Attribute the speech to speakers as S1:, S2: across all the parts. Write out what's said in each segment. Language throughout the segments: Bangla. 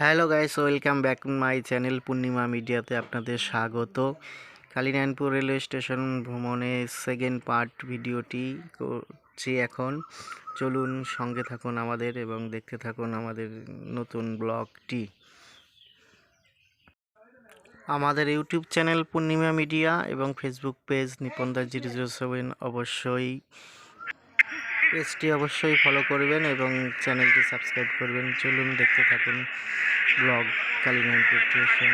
S1: Hello guys, welcome back my channel Purnima মিডিয়াতে আপনাদের স্বাগত। কালিনারায়ণপুর রেলওয়ে স্টেশন ভ্রমণের সেকেন্ড পার্ট ভিডিওটি করছি এখন। চলুন সঙ্গে থাকুন আমাদের এবং দেখতে থাকুন আমাদের নতুন ব্লগটি। আমাদের ইউটিউব চ্যানেল পূর্ণিমা মিডিয়া এবং ফেসবুক পেজ নিপনদাস 007 পেজটি অবশ্যই ফলো করবেন এবং চ্যানেলটি সাবস্ক্রাইব করবেন। চলুন দেখতে থাকুন ব্লগ কালিনারায়ণপুর স্টেশন।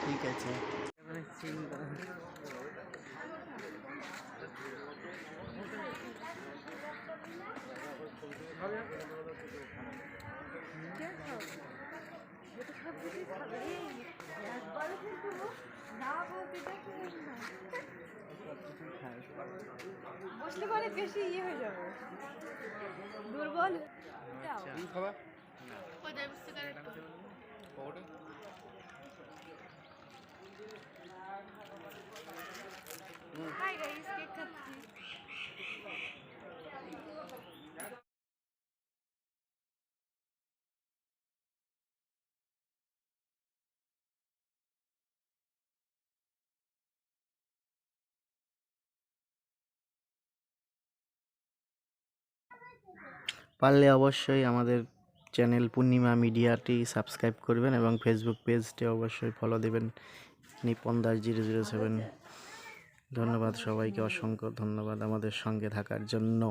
S1: ঠিক আছে,
S2: বসলে পরে বেশি হয়ে যাবে, দুর্বল। হাই গাইস, কেক খাচ্ছি।
S1: পারলে অবশ্যই আমাদের চ্যানেল পূর্ণিমা মিডিয়াটি সাবস্ক্রাইব করবেন এবং ফেসবুক পেজটি অবশ্যই ফলো দেবেন নিপনদাস 007। ধন্যবাদ সবাইকে, অসংখ্য ধন্যবাদ আমাদের সঙ্গে থাকার জন্য।